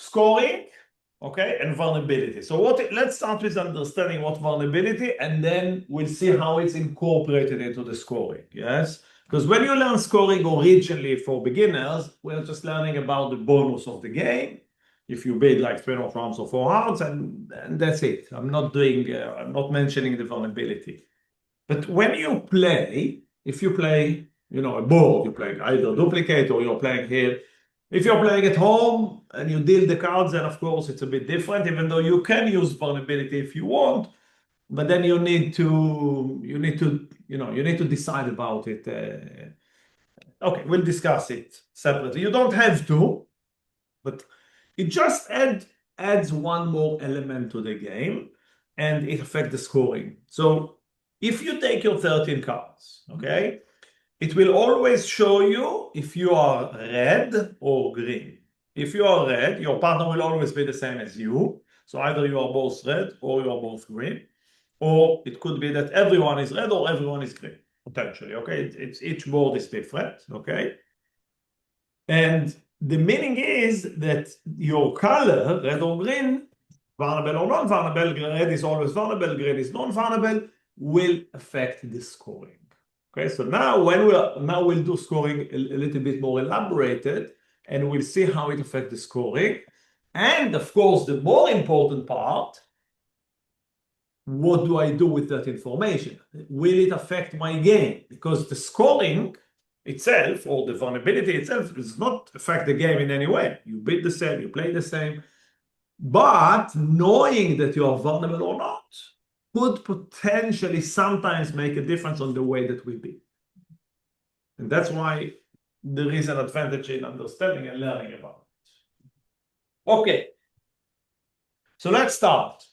scoring, okay, and vulnerability. So let's start with understanding what vulnerability, and then we'll see how it's incorporated into the scoring, yes? Because when you learn scoring originally for beginners, we're just learning about the bonus of the game. If you bid like 3 or trumps or 4 hearts, and that's it. I'm not mentioning the vulnerability. But when you play, if you play, a board, you play either duplicate or you're playing here. If you're playing at home and you deal the cards, then of course it's a bit different, even though you can use vulnerability if you want, but then you need to decide about it. Okay, we'll discuss it separately. You don't have to, but it just adds one more element to the game, and it affects the scoring. So if you take your 13 cards, okay, it will always show you if you are red or green. If you are red, your partner will always be the same as you. So either you are both red or you are both green. Or it could be that everyone is red or everyone is green, potentially, okay? Each board is different, okay? And the meaning is that your color, red or green, vulnerable or non-vulnerable, red is always vulnerable, green is non-vulnerable, will affect the scoring. Okay, so now we'll do scoring a little bit more elaborated, and we'll see how it affects the scoring. And of course, the more important part, what do I do with that information? Will it affect my game? Because the scoring itself, or the vulnerability itself, does not affect the game in any way. You bid the same, you play the same. But knowing that you are vulnerable or not could potentially sometimes make a difference on the way that we bid. And that's why there is an advantage in understanding and learning about it. Okay, so let's start.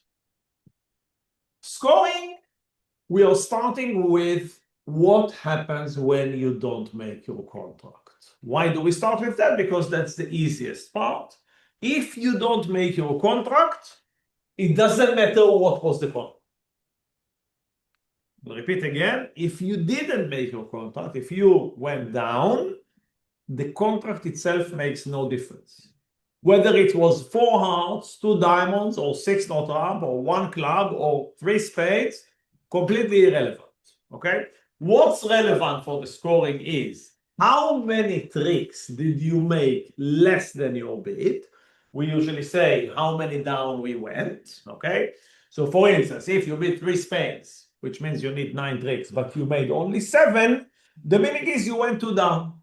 Scoring, we are starting with what happens when you don't make your contract. Why do we start with that? Because that's the easiest part. If you don't make your contract, it doesn't matter what was the contract. I'll repeat again, if you didn't make your contract, if you went down, the contract itself makes no difference. Whether it was 4 hearts, 2 diamonds, or 6 no trump, or 1 club, or 3 spades, completely irrelevant, okay? What's relevant for the scoring is how many tricks did you make less than your bid? We usually say how many down we went, okay? So for instance, if you bid 3 spades, which means you need 9 tricks, but you made only 7, the meaning is you went 2 down,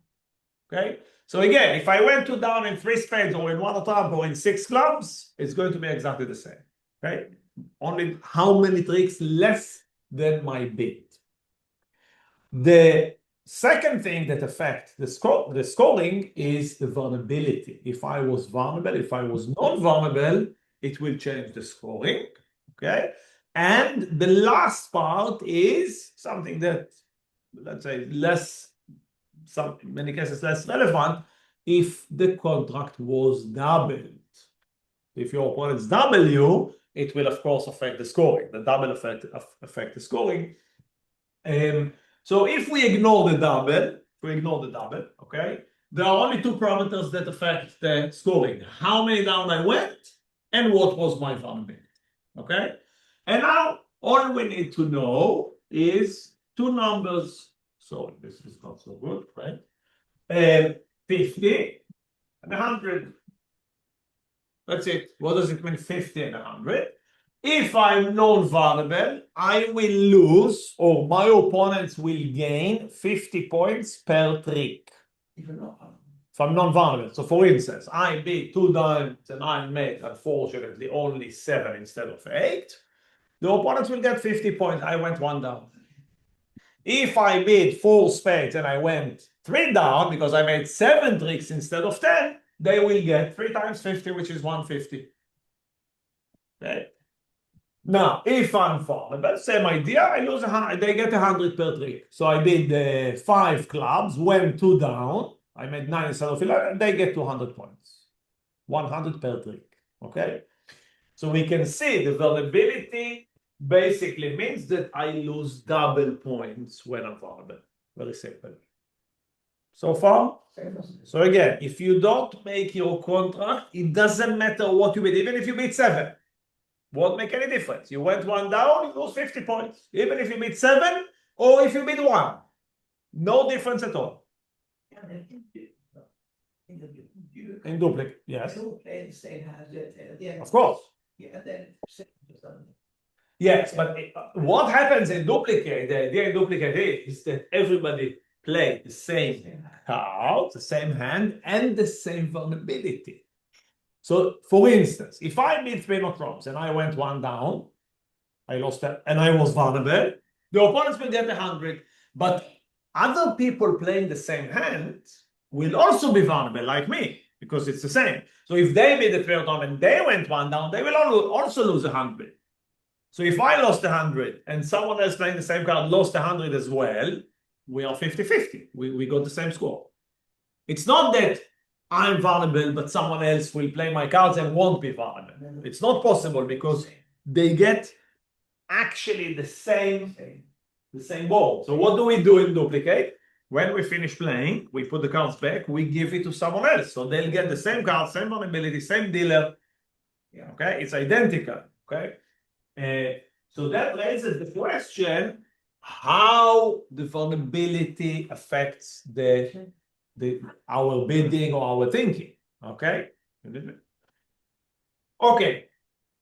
okay? So again, if I went 2 down in 3 spades or in 1 trump or in 6 clubs, it's going to be exactly the same, okay? Only how many tricks less than my bid. The second thing that affects the scoring is the vulnerability. If I was vulnerable, if I was non-vulnerable, it will change the scoring, okay? And the last part is something that, let's say, in many cases less relevant, if the contract was doubled. If your opponent's double you, it will of course affect the scoring. The double affect the scoring. So if we ignore the double, okay, there are only 2 parameters that affect the scoring: how many down I went and what was my vulnerability, okay? And now all we need to know is 2 numbers. So this is not so good, right? 50 and 100. That's it. What does it mean, 50 and 100? If I'm non-vulnerable, I will lose, or my opponents will gain 50 points per trick. Even though if I'm non-vulnerable. So for instance, I bid 2 diamonds and I made, unfortunately, only 7 instead of 8. The opponents will get 50 points. I went 1 down. If I bid 4 spades and I went 3 down because I made 7 tricks instead of 10, they will get 3 times 50, which is 150. Okay. Now, if I'm vulnerable, same idea, I lose 100, they get 100 per trick. So I bid 5 clubs, went 2 down, I made 9 instead of 11, they get 200 points. 100 per trick, okay? So we can see the vulnerability basically means that I lose double points when I'm vulnerable. Very simple. So far? So again, if you don't make your contract, it doesn't matter what you bid, even if you bid 7. Won't make any difference. You went 1 down, you lose 50 points. Even if you bid 7 or if you bid 1. No difference at all. In duplicate, yes. Of course. Yes, but what happens in duplicate, the idea in duplicate is that everybody plays the same card, the same hand, and the same vulnerability. So, for instance, if I bid 3 trumps and I went 1 down, I lost that, and I was vulnerable, the opponents will get 100, but other people playing the same hand will also be vulnerable, like me, because it's the same. So if they bid the 3 trump and they went 1 down, they will also lose 100. So if I lost 100 and someone else playing the same card lost 100 as well, we are 50-50. We got the same score. It's not that I'm vulnerable, but someone else will play my cards and won't be vulnerable. It's not possible because they get actually the same board. So what do we do in duplicate? When we finish playing, we put the cards back, we give it to someone else. So they'll get the same card, same vulnerability, same dealer. Okay, it's identical. Okay. So that raises the question how the vulnerability affects our bidding or our thinking. Okay? Okay.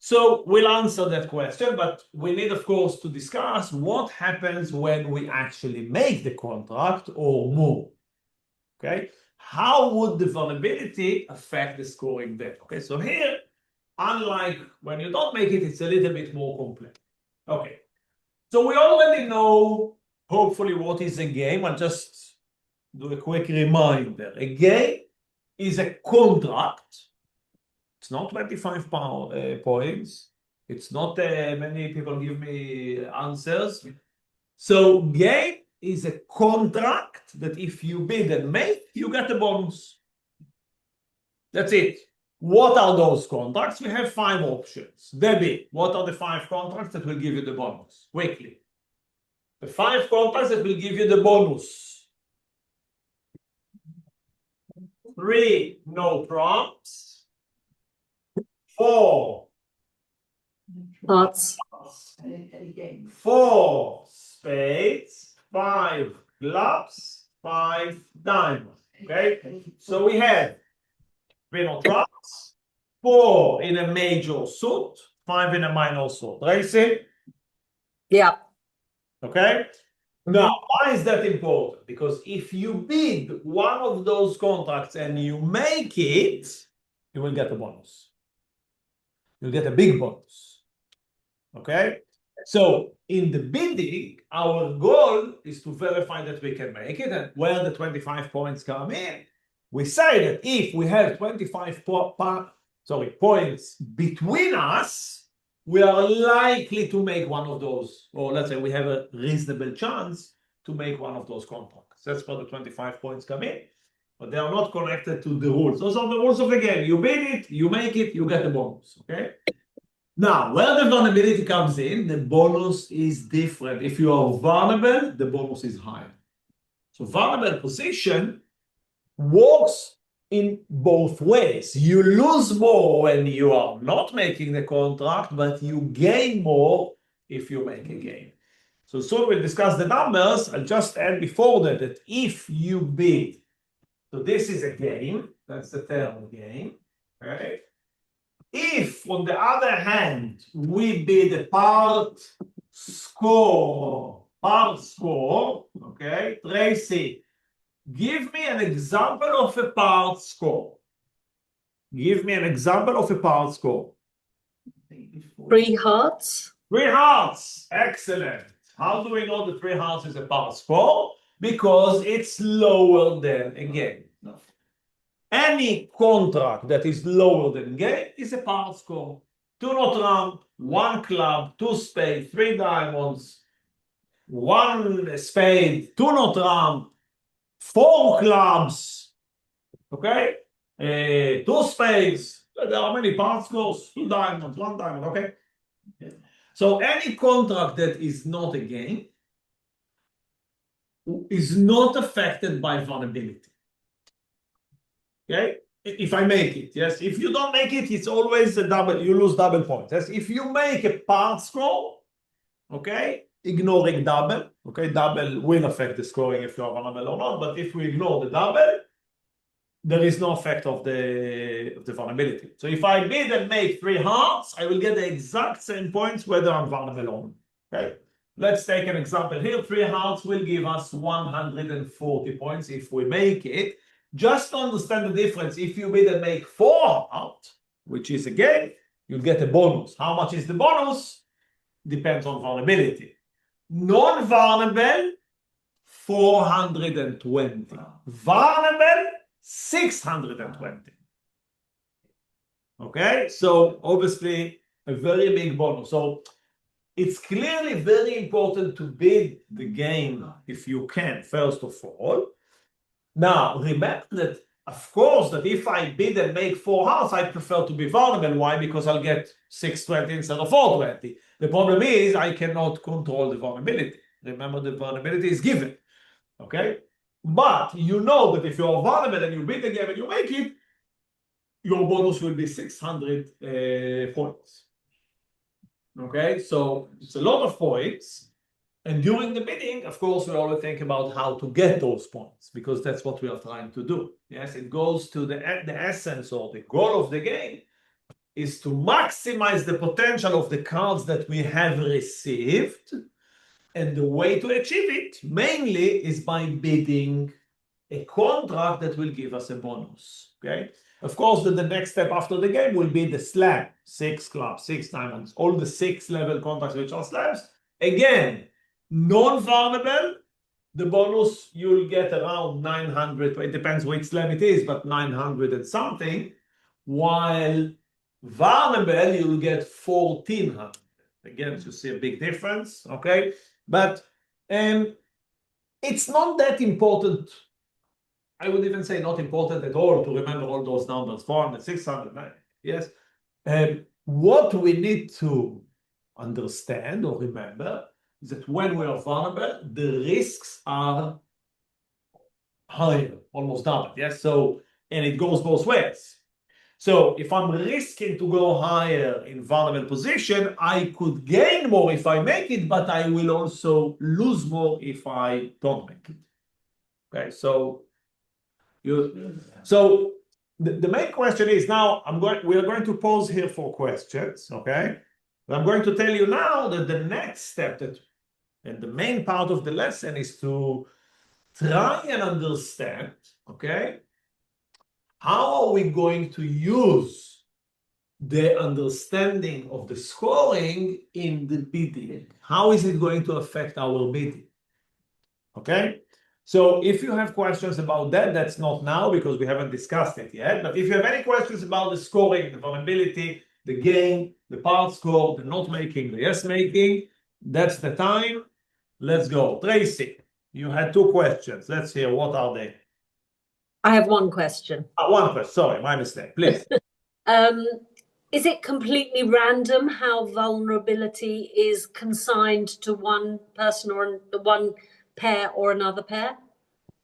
So we'll answer that question, but we need, of course, to discuss what happens when we actually make the contract or move. Okay? How would the vulnerability affect the scoring then? Okay, so here, unlike when you don't make it, it's a little bit more complex. Okay, so we already know, hopefully, what is a game. I'll just do a quick reminder. A game is a contract. It's not 25 points. It's not many people give me answers. So game is a contract that if you bid and make, you get a bonus. That's it. What are those contracts? We have 5 options. Debbie, what are the 5 contracts that will give you the bonus? Quickly. The 5 contracts that will give you the bonus. 3 no prompts. 4 Hearts. 4 spades. 5 clubs. 5 diamonds. Okay? So we have 3 no trumps, 4 in a major suit, 5 in a minor suit. Tracy? Yeah. Okay? Now, why is that important? Because if you bid one of those contracts and you make it, you will get a bonus. You'll get a big bonus. Okay? So, in the bidding, our goal is to verify that we can make it, and where the 25 points come in, we say that if we have 25 points between us, we are likely to make one of those, or let's say we have a reasonable chance to make one of those contracts. That's where the 25 points come in, but they are not connected to the rules. Those are the rules of the game. You bid it, you make it, you get a bonus, okay? Now, where the vulnerability comes in, the bonus is different. If you are vulnerable, the bonus is higher. So vulnerable position works in both ways. You lose more when you are not making the contract, but you gain more if you make a game. So soon we'll discuss the numbers. I'll just add before that if you bid, so this is a game, that's the term game, right? If, on the other hand, we bid a part score, okay, Tracy, give me an example of a part score. Give me an example of a part score. 3 hearts. 3 hearts. Excellent. How do we know that 3 hearts is a part score? Because it's lower than a game. Any contract that is lower than game is a part score. 2 no trump, 1 club, 2 spades, 3 diamonds, 1 spade, 2 no trump, 4 clubs, okay? 2 spades. There are many part scores, 2 diamonds, 1 diamond, okay? So any contract that is not a game is not affected by vulnerability. Okay? If I make it, yes. If you don't make it, it's always a double, you lose double points. Yes. If you make a part score, okay, ignoring double, okay, double will affect the scoring if you are vulnerable or not, but if we ignore the double, there is no effect of the vulnerability. So if I bid and make 3 hearts, I will get the exact same points whether I'm vulnerable or not. Okay. Let's take an example here. 3 hearts will give us 140 points if we make it. Just to understand the difference, if you bid and make 4 hearts, which is a game, you'll get a bonus. How much is the bonus? Depends on vulnerability. Non-vulnerable, 420. Vulnerable, 620. Okay, so obviously a very big bonus. So it's clearly very important to bid the game if you can, first of all. Now, remember that, of course, that if I bid and make 4 hearts, I prefer to be vulnerable. Why? Because I'll get 620 instead of 420. The problem is I cannot control the vulnerability. Remember, the vulnerability is given. Okay? But you know that if you're vulnerable and you bid the game and you make it, your bonus will be 600 points. Okay? So it's a lot of points. And during the bidding, of course, we always think about how to get those points, because that's what we are trying to do. Yes, it goes to the essence or the goal of the game is to maximize the potential of the cards that we have received. And the way to achieve it mainly is by bidding a contract that will give us a bonus. Okay. Of course, the next step after the game will be the slam, 6 clubs, 6 diamonds, all the 6 level contracts which are slams. Again, non-vulnerable, the bonus you'll get around 900. It depends which slam it is, but 900 and something. While vulnerable, you'll get 1400. Again, you see a big difference. Okay, but it's not that important. I would even say not important at all to remember all those numbers, 400, 600, yes. What we need to understand or remember is that when we are vulnerable, the risks are higher, almost double, yes? So, and it goes both ways. So if I'm risking to go higher in vulnerable position, I could gain more if I make it, but I will also lose more if I don't make it. Okay, so the main question is now we are going to pause here for questions, okay? I'm going to tell you now that the next step and the main part of the lesson is to try and understand, okay, how are we going to use the understanding of the scoring in the bidding? How is it going to affect our bidding? Okay, so if you have questions about that, that's not now because we haven't discussed it yet. But if you have any questions about the scoring, the vulnerability, the game, the part score, the not making, the yes making, that's the time. Let's go. Tracy, you had 2 questions. Let's hear, what are they? I have one question. One question. Sorry, my mistake. Please. Is it completely random how vulnerability is consigned to one person or one pair or another pair?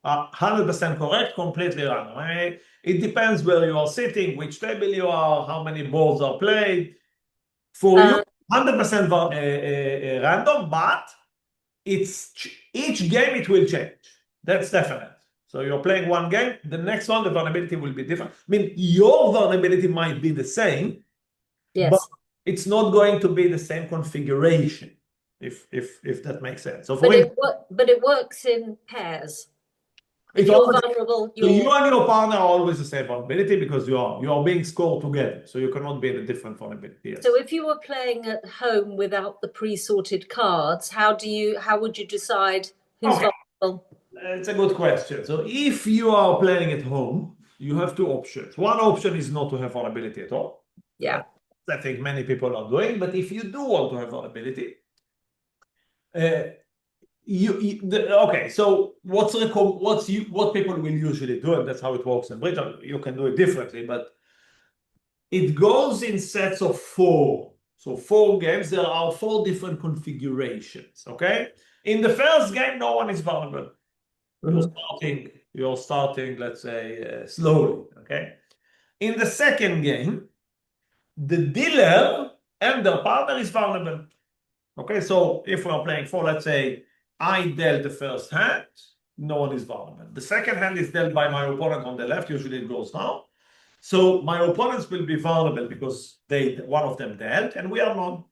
100% correct, completely random. It depends where you are sitting, which table you are, how many boards are played. For you, 100% random, but each game it will change. That's definite. So you're playing one game, the next one, the vulnerability will be different. I mean, your vulnerability might be the same, yes, but it's not going to be the same configuration, if that makes sense. So but it works in pairs. If you're vulnerable, so you and your partner are always the same vulnerability because you are being scored together. So you cannot be in a different vulnerability. Yes. So if you were playing at home without the pre-sorted cards, how would you decide who's vulnerable? It's a good question. So if you are playing at home, you have 2 options. One option is not to have vulnerability at all. Yeah. I think many people are doing. But if you do want to have vulnerability, okay, so what people will usually do, and that's how it works in Britain. You can do it differently, but it goes in sets of 4. So 4 games, there are 4 different configurations, okay? In the first game, no one is vulnerable. You're starting, let's say, slowly. Okay. In the second game, the dealer and the partner is vulnerable. Okay, so if we're playing for, let's say, I dealt the first hand, no one is vulnerable. The second hand is dealt by my opponent on the left, usually it goes down. So my opponents will be vulnerable because one of them dealt, and we are not.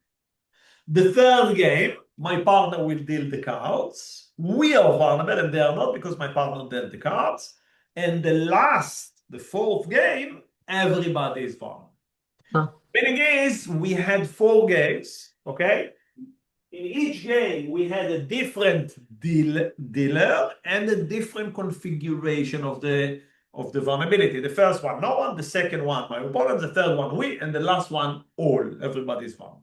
The third game, my partner will deal the cards. We are vulnerable, and they are not because my partner dealt the cards. And the fourth game, everybody is vulnerable. Meaning is we had 4 games, okay? In each game, we had a different dealer and a different configuration of the vulnerability. The first one, no one. The second one, my opponent. The third one, we. And the last one, all. Everybody's vulnerable.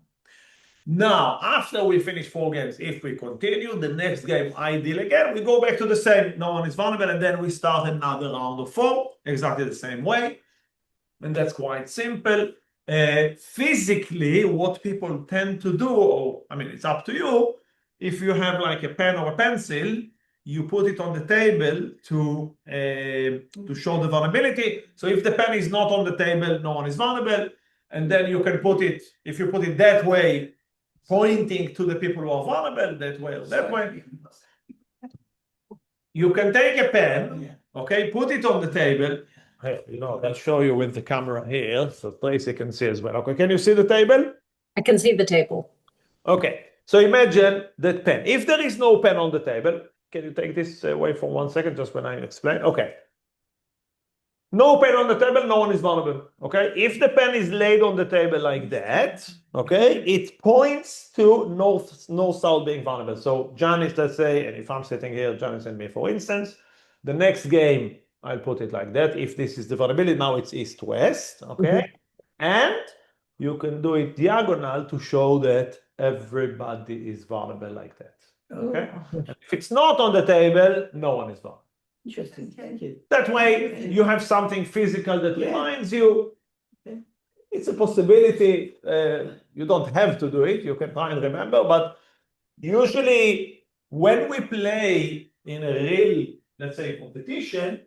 Now, after we finish 4 games, if we continue, the next game I deal again, we go back to the same. No one is vulnerable. And then we start another round of 4, exactly the same way. And that's quite simple. Physically, what people tend to do, or I mean, it's up to you. If you have like a pen or a pencil, you put it on the table to show the vulnerability. So if the pen is not on the table, no one is vulnerable. And then you can put it, if you put it that way, pointing to the people who are vulnerable, that way or that way. You can take a pen, okay, put it on the table. Hey, I'll show you with the camera here, so Tracy can see as well. Okay, can you see the table? I can see the table. Okay, so imagine that pen. If there is no pen on the table, can you take this away for 1 second, just when I explain? Okay. No pen on the table, no one is vulnerable, okay? If the pen is laid on the table like that, okay, it points to north-south being vulnerable. So Janice, let's say, and if I'm sitting here, Janice and me, for instance, the next game, I'll put it like that. If this is the vulnerability, now it's east-west, okay? And you can do it diagonal to show that everybody is vulnerable like that, okay? If it's not on the table, no one is vulnerable. Interesting. Thank you. That way, you have something physical that reminds you. It's a possibility. You don't have to do it. You can try and remember. But usually, when we play in a real, let's say, competition,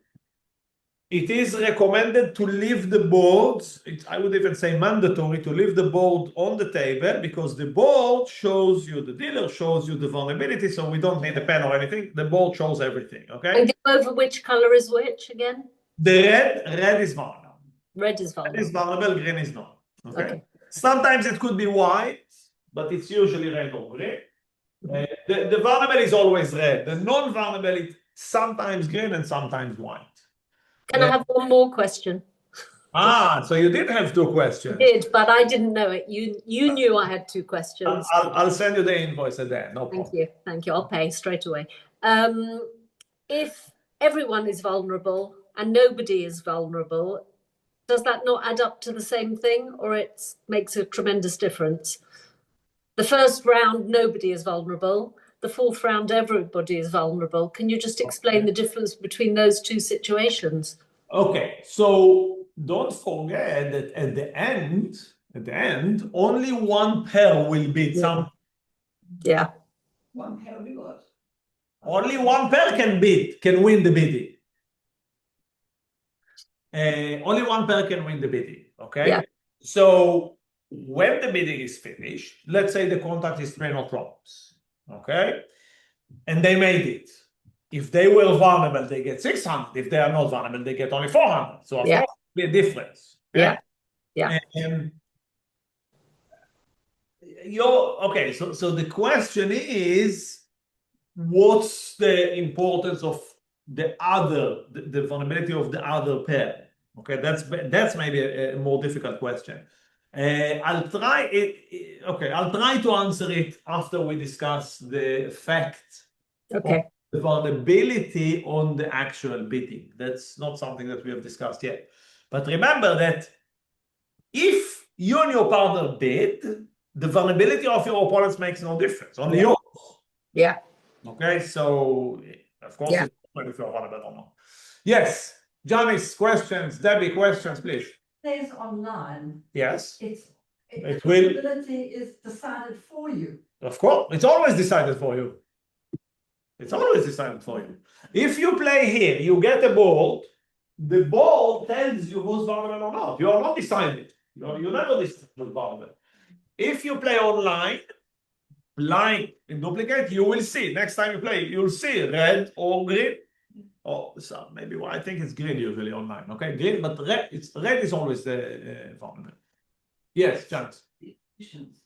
it is recommended to leave the boards. I would even say mandatory to leave the board on the table because the board shows you, the dealer shows you the vulnerability. So we don't need a pen or anything. The board shows everything. Okay. And go over which color is which again? The red is vulnerable. Red is vulnerable. Red is vulnerable, green is not. Okay. Sometimes it could be white, but it's usually red or green. The vulnerable is always red. The non-vulnerable is sometimes green and sometimes white. Can I have one more question? So you did have 2 questions. I did, but I didn't know it. You knew I had 2 questions. I'll send you the invoice at the end. No problem. Thank you. I'll pay straight away. If everyone is vulnerable and nobody is vulnerable, does that not add up to the same thing, or it makes a tremendous difference? The first round, nobody is vulnerable. The 4th round, everybody is vulnerable. Can you just explain the difference between those 2 situations? Okay, so don't forget that at the end, only one pair will beat some. Yeah. One pair will be what? Only one pair can win the bidding. Only one pair can win the bidding. Okay. Yeah. So when the bidding is finished, let's say the contract is 3 or props. Okay, and they made it. If they were vulnerable, they get 600. If they are not vulnerable, they get only 400. So of course, be a difference. Okay? Yeah. Okay. So the question is, what's the importance of the vulnerability of the other pair? Okay, that's maybe a more difficult question. I'll try to answer it after we discuss the effect of the vulnerability on the actual bidding. That's not something that we have discussed yet. But remember that if you and your partner bid, the vulnerability of your opponents makes no difference, only yours. Yeah. Okay, so of course, it's not if you're vulnerable or not. Yes, Janice, questions, Debbie, questions, please. Says online. Yes. It will. Vulnerability is decided for you. Of course, it's always decided for you. It's always decided for you. If you play here, you get a board, the board tells you who's vulnerable or not. You are not deciding. You never decide who's vulnerable. If you play online, like in duplicate, you will see. Next time you play, you'll see red or green. Or so maybe I think it's green usually online. Okay, green, but red is always the vulnerable. Yes, chance. The efficiency.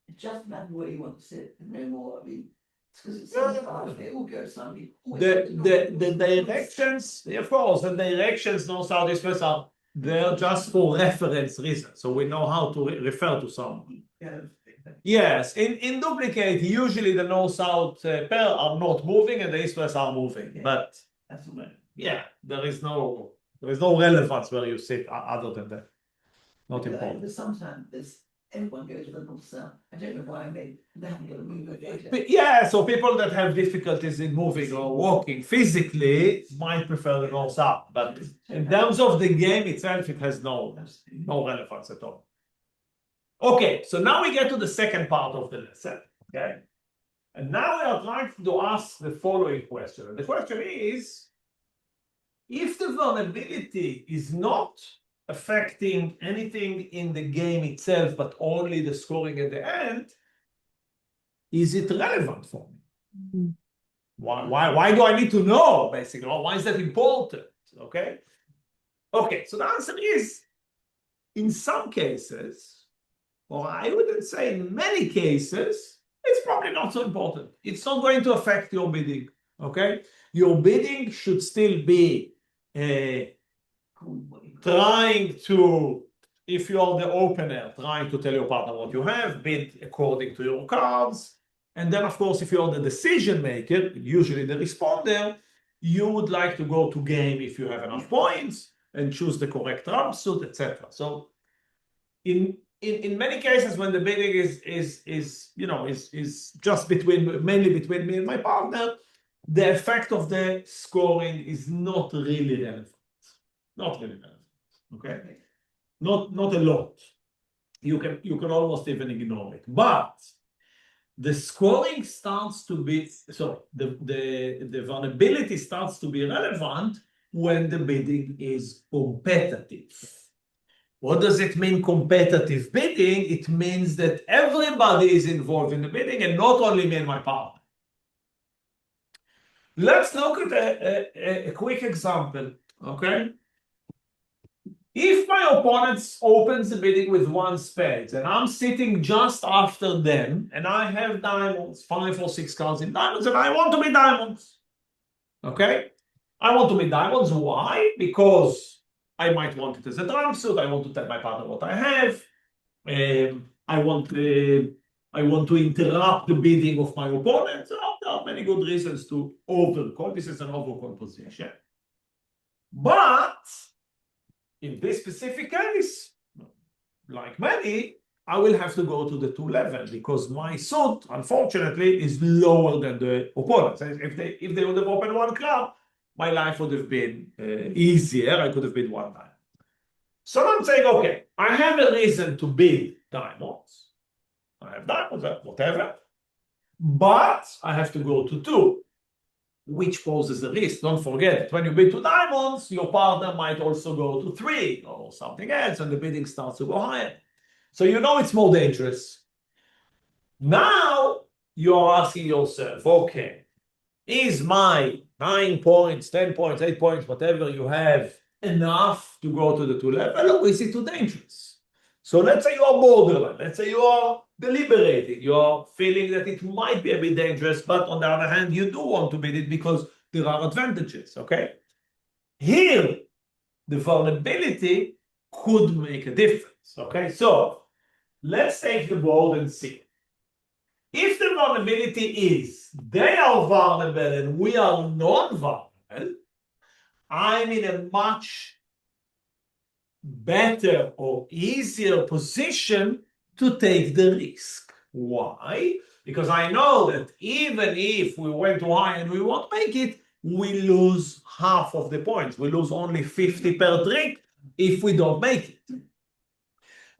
It just matters where you want to sit. No more, I mean, it's because it's No, so no, fast, it all goes suddenly. The directions, of course, the directions north, south, east, west are there just for reference reasons. So we know how to refer to someone. Yeah. Yes, in duplicate, usually the north south pair are not moving and the east west are moving. Yeah. But That's the way. yeah, there is no relevance where you sit other than that. Not important. But sometimes everyone goes to the north south. I don't know why they haven't got to move it. But yeah, so people that have difficulties in moving or walking physically might prefer the north south, but in terms of the game itself, it has no relevance at all. Okay, so now we get to the second part of the lesson. Okay, and now we are trying to ask the following question. And the question is, if the vulnerability is not affecting anything in the game itself, but only the scoring at the end, is it relevant for me? Why do I need to know, basically? Why is that important? Okay. Okay, so the answer is, in some cases, or I wouldn't say in many cases, it's probably not so important. It's not going to affect your bidding. Okay. Your bidding should still be trying to, if you are the opener, trying to tell your partner what you have, bid according to your cards. And then, of course, if you're the decision maker, usually the responder, you would like to go to game if you have enough points and choose the correct trump suit, etc. So in many cases, when the bidding is just mainly between me and my partner, the effect of the scoring is not really relevant. Not really relevant. Okay, not a lot. You can almost even ignore it. But the scoring starts to be the vulnerability starts to be relevant when the bidding is competitive. What does it mean, competitive bidding? It means that everybody is involved in the bidding and not only me and my partner. Let's look at a quick example, okay? If my opponent opens the bidding with one spade and I'm sitting just after them and I have diamonds, 5 or 6 cards in diamonds, and I want to bid diamonds, okay? I want to bid diamonds. Why? Because I might want it as a trump suit. I want to tell my partner what I have. I want to interrupt the bidding of my opponent. So there are many good reasons to overcall. This is an overcall position. But in this specific case, like many, I will have to go to the 2 level because my suit, unfortunately, is lower than the opponent's. If they would have opened one club, my life would have been easier. I could have bid one time. So I'm saying, okay, I have a reason to bid diamonds. I have diamonds, whatever. But I have to go to 2, which poses a risk. Don't forget, when you bid 2 diamonds, your partner might also go to 3 or something else, and the bidding starts to go higher. So you know it's more dangerous. Now you're asking yourself, okay, is my 9 points, 10 points, 8 points, whatever you have, enough to go to the 2 level, or is it too dangerous? So let's say you are borderline. Let's say you are deliberating. You are feeling that it might be a bit dangerous, but on the other hand, you do want to bid it because there are advantages, okay? Here, the vulnerability could make a difference, okay? So let's take the board and see. If the vulnerability is they are vulnerable and we are non-vulnerable, I'm in a much better or easier position to take the risk. Why? Because I know that even if we went too high and we won't make it, we lose half of the points. We lose only 50 per trick if we don't make it.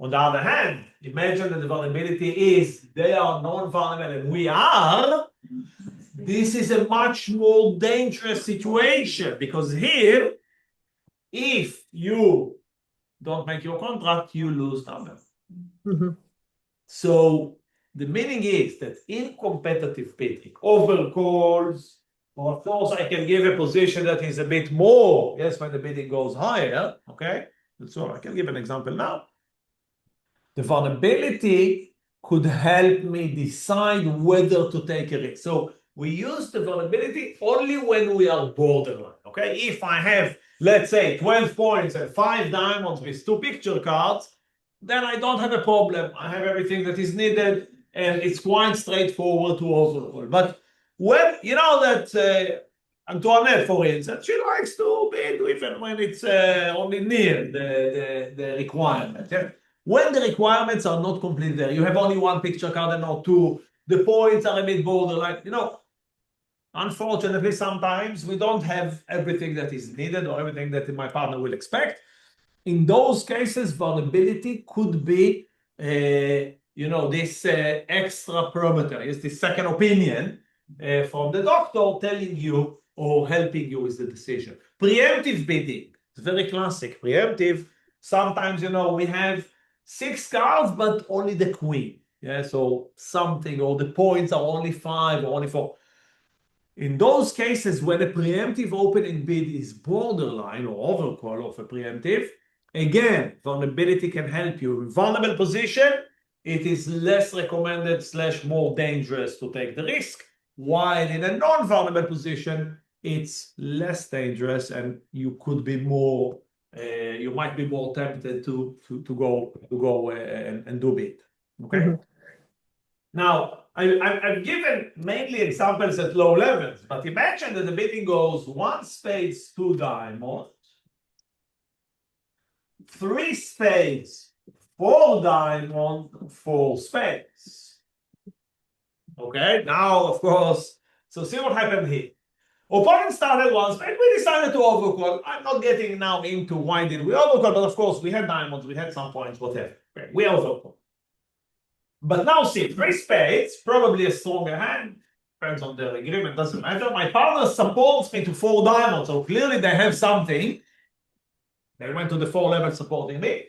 On the other hand, imagine that the vulnerability is they are non-vulnerable and we are, This is a much more dangerous situation because here, if you don't make your contract, you lose double. Mhm. So the meaning is that in competitive bidding, overcalls, or of course, I can give a position that is a bit more, yes, when the bidding goes higher, okay? So I can give an example now. The vulnerability could help me decide whether to take a risk. So we use the vulnerability only when we are borderline, okay? If I have, let's say, 12 points and 5 diamonds with 2 picture cards, then I don't have a problem. I have everything that is needed, and it's quite straightforward to overcall. But when, you know that Antoinette, for instance, she likes to bid even when it's only near the requirement. Yeah? When the requirements are not completely there, you have only 1 picture card and not 2, the points are a bit borderline, you know, unfortunately, sometimes we don't have everything that is needed or everything that my partner will expect. In those cases, vulnerability could be, you know, this extra parameter, is the second opinion from the doctor telling you or helping you with the decision. Preemptive bidding, it's very classic. Preemptive, sometimes, you know, we have 6 cards, but only the queen. Yeah, so something, or the points are only 5 or only 4. In those cases, when a preemptive opening bid is borderline or overcall of a preemptive, again, vulnerability can help you. In vulnerable position, it is less recommended / more dangerous to take the risk, while in a non-vulnerable position, it's less dangerous and you could be more, you might be more tempted to go and do bid. Okay. Mhm. Now, I've given mainly examples at low levels, but imagine that the bidding goes 1 spades, 2 diamonds, 3 spades, 4 diamonds, 4 spades. Okay, now, of course, so see what happened here. Opponent started 1 spade, we decided to overcall. I'm not getting now into why did we overcall, but of course, we had diamonds, we had some points, whatever. Okay, we overcall. But now see, 3 spades, probably a stronger hand, depends on their agreement, doesn't matter. My partner supports me to 4 diamonds, so clearly they have something. They went to the 4 level supporting me,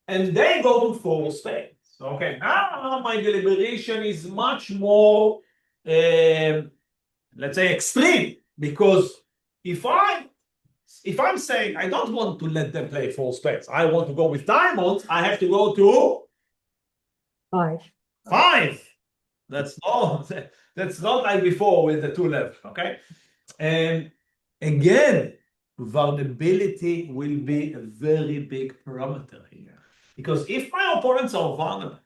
and they go to 4 spades. Okay, now my deliberation is much more, let's say, extreme, because if I'm saying I don't want to let them play 4 spades, I want to go with diamonds, I have to go to 5. That's not like before with the 2 level, okay? And again, vulnerability will be a very big parameter here. Because if my opponents are vulnerable,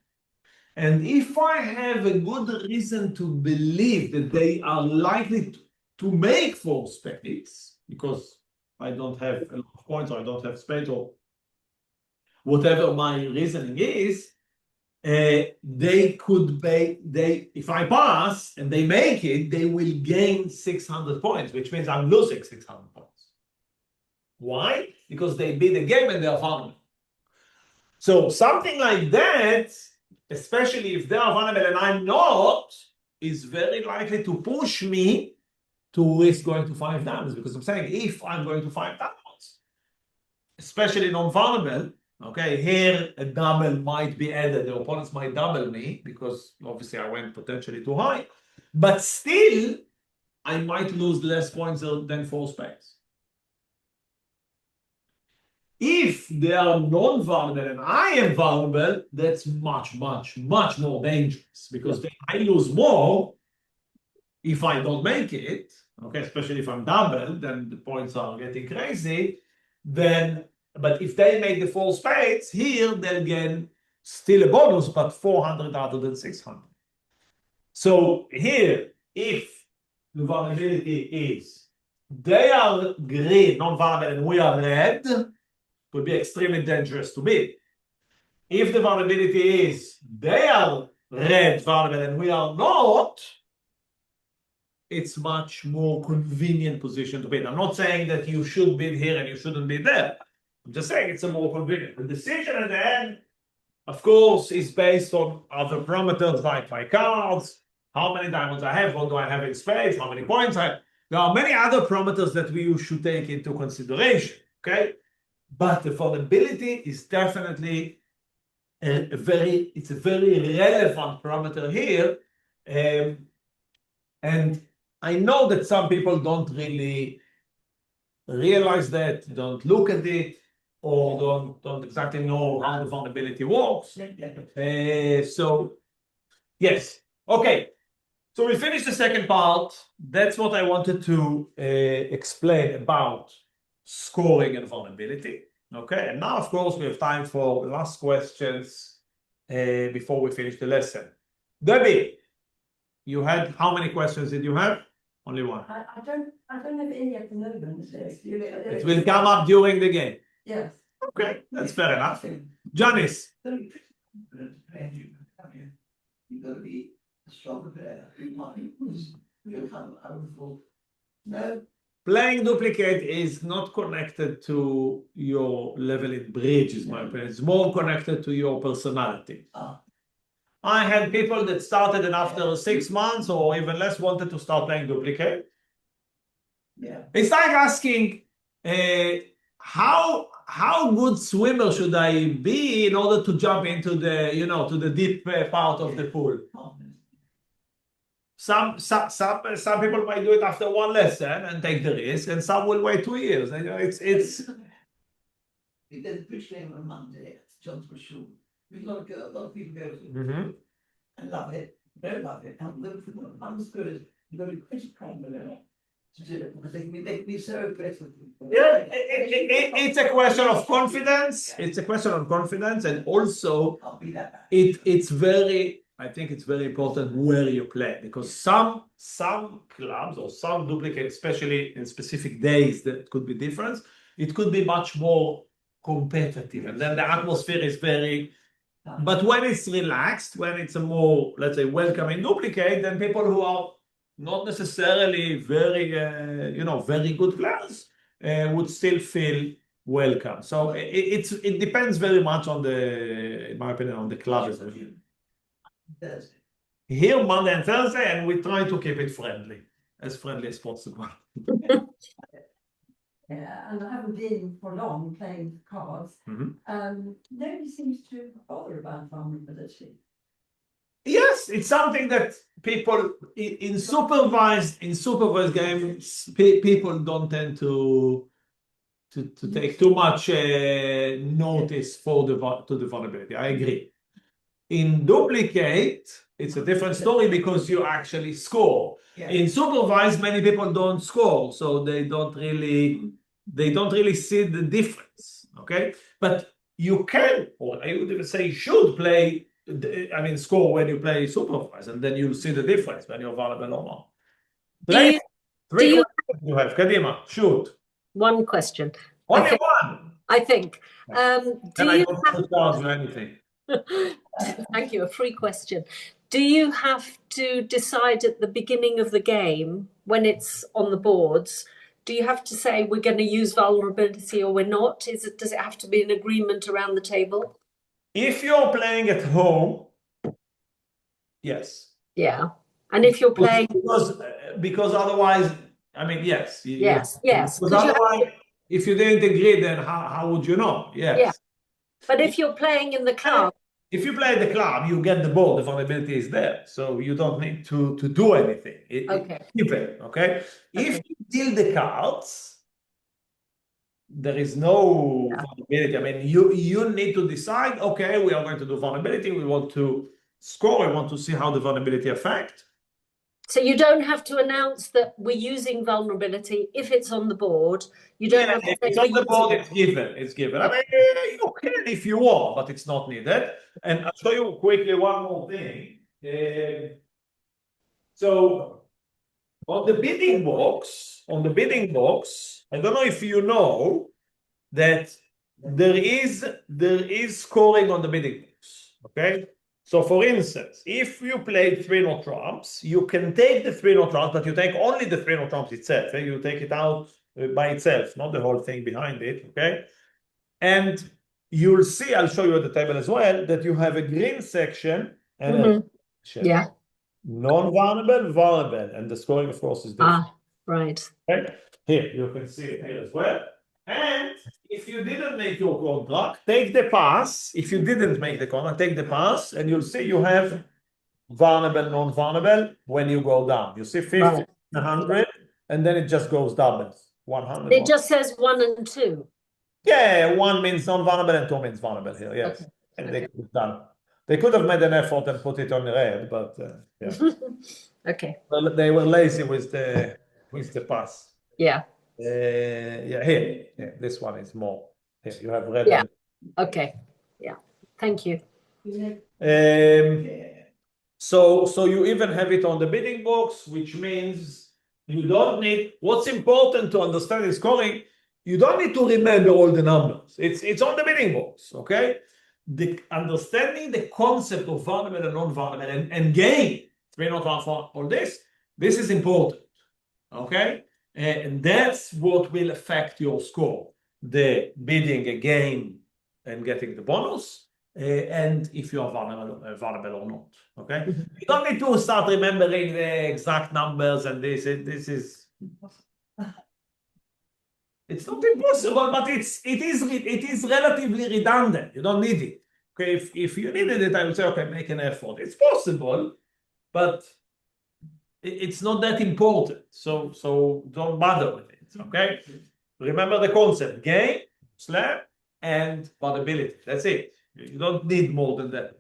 and if I have a good reason to believe that they are likely to make 4 spades, because I don't have a lot of points, or I don't have spades, or whatever my reasoning is, if I pass and they make it, they will gain 600 points, which means I'm losing 600 points. Why? Because they beat the game and they are vulnerable. So something like that, especially if they are vulnerable and I'm not, is very likely to push me to risk going to 5 diamonds, because I'm saying if I'm going to 5 diamonds, especially non-vulnerable, okay, here a double might be added. The opponents might double me because obviously I went potentially too high, but still I might lose less points than 4 spades. If they are non-vulnerable and I am vulnerable, that's much, much, much more dangerous, because then I lose more if I don't make it, okay, especially if I'm double, then the points are getting crazy. But if they make the 4 spades, here they'll gain still a bonus, but 400 rather than 600. So here, if the vulnerability is they are green, non-vulnerable, and we are red, it would be extremely dangerous to bid. If the vulnerability is they are red, vulnerable, and we are not, it's much more convenient position to bid. I'm not saying that you should bid here and you shouldn't bid there. I'm just saying it's a more convenient. The decision at the end, of course, is based on other parameters like my cards, how many diamonds I have, what do I have in spades, how many points I have. There are many other parameters that we should take into consideration, okay? But the vulnerability is definitely it's a very relevant parameter here. And I know that some people don't really realize that, don't look at it, or don't exactly know how the vulnerability works. So yes, okay. So we finished the second part. That's what I wanted to explain about scoring and vulnerability. Okay, and now of course we have time for last questions before we finish the lesson. Debbie, you had how many questions did you have? Only one. I don't have any at the moment. It will come up during the game. Yes. Okay, that's fair enough. Janice. You've got to be a stronger player. You come overfull. No. Playing duplicate is not connected to your level in bridge, is my opinion. It's more connected to your personality. I had people that started and after 6 months or even less wanted to start playing duplicate. Yeah. It's like asking, how good swimmer should I be in order to jump into the, to the deep part of the pool? Some people might do it after one lesson and take the risk, and some will wait 2 years. It's. We did the bridge game on Monday at Johnson's Shore. A lot of people go to and love it. Don't love it. And I'm as good as you've got to be pretty confident to do it because they can be so aggressive. Yeah, it's a question of confidence. It's a question of confidence, and also I'll be that bad. I think it's very important where you play, because some clubs or some duplicates, especially in specific days that could be different, it could be much more competitive, and then the atmosphere is very. But when it's relaxed, when it's a more, let's say, welcoming duplicate, then people who are not necessarily very, very good players would still feel welcome. So it depends very much on in my opinion, on the club. Thursday. Here, Monday and Thursday, and we try to keep it as friendly as possible. Yeah, and I haven't been for long playing cards. Nobody seems to bother about vulnerability. Yes, it's something that people in supervised games, people don't tend to take too much notice to the vulnerability. I agree. In duplicate, it's a different story because you actually score. Yeah. In supervised, many people don't score, so they don't really see the difference. Okay, but you can, or I would even say should play. Score when you play supervised, and then you'll see the difference when you're vulnerable or not. Play. Three questions you have. Kadima, shoot. One question. Only one. I think. Do you have cards or anything? Thank you. A free question. Do you have to decide at the beginning of the game when it's on the boards? Do you have to say we're going to use vulnerability or we're not? Does it have to be an agreement around the table? If you're playing at home, yes. Yeah. And if you're playing because otherwise, yes. Yes. Because otherwise, if you didn't agree, then how would you know? Yes. Yeah. But if you're playing in the club. If you play at the club, you get the board, the vulnerability is there. So you don't need to do anything. Okay. Okay? If you deal the cards, there is no vulnerability. You need to decide, okay, we are going to do vulnerability. We want to score. We want to see how the vulnerability affects. So you don't have to announce that we're using vulnerability if it's on the board. You don't have to say it's on the board, it's given. It's given. You can if you want, but it's not needed. And I'll show you quickly one more thing. So on the bidding box, I don't know if you know that there is scoring on the bidding box. Okay. So for instance, if you play 3-0 trumps, you can take the 3-0 trumps, but you take only the 3-0 trumps itself. You take it out by itself, not the whole thing behind it, okay? And you'll see, I'll show you at the table as well, that you have a green section and a red section. Yeah. non-vulnerable, vulnerable, and the scoring, of course, is different. Ah, right. Okay? Here, you can see it here as well. And if you didn't make your contract, take the pass. If you didn't make the contract, take the pass, and you'll see you have vulnerable, non-vulnerable when you go down. You see 50, Right. 100, and then it just goes doubles. 100. It just says 1 and 2. Yeah, 1 means non-vulnerable and 2 means vulnerable here. Yes. Okay. And they could have done. They could have made an effort and put it on the red, but yeah. Okay. Well, they were lazy with the pass. Yeah. Yeah, here. Yeah, this one is more. Here, you have red. Yeah. Okay. Yeah. Thank you. So you even have it on the bidding box, which means you don't need. What's important to understand is scoring. You don't need to remember all the numbers. It's on the bidding box, okay? The understanding the concept of vulnerable and non-vulnerable and gain 3 not 1 for all this is important, okay? And that's what will affect your score. The bidding a game and getting the bonus, and if you are vulnerable or not, okay? You don't need to start remembering the exact numbers and this is. It's not impossible, but it is relatively redundant. You don't need it. Okay, if you needed it, I would say, okay, make an effort. It's possible, but it's not that important. So don't bother with it. Okay, remember the concept: gain, slap, and vulnerability. That's it. You don't need more than that.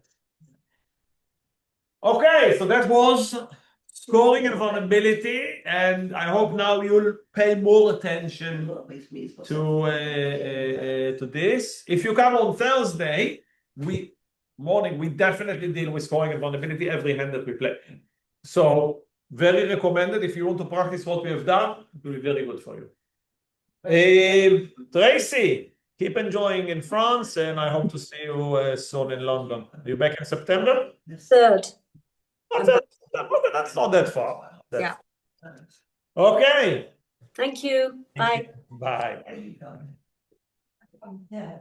Okay, so that was scoring and vulnerability, and I hope now you'll pay more attention to this. If you come on Thursday, we definitely deal with scoring and vulnerability every hand that we play. So very recommended. If you want to practice what we have done, it will be very good for you. Tracy, keep enjoying in France, and I hope to see you soon in London. Are you back in September? 3rd. That's not that far. Yeah. Okay. Thank you. Bye. Bye. Yeah.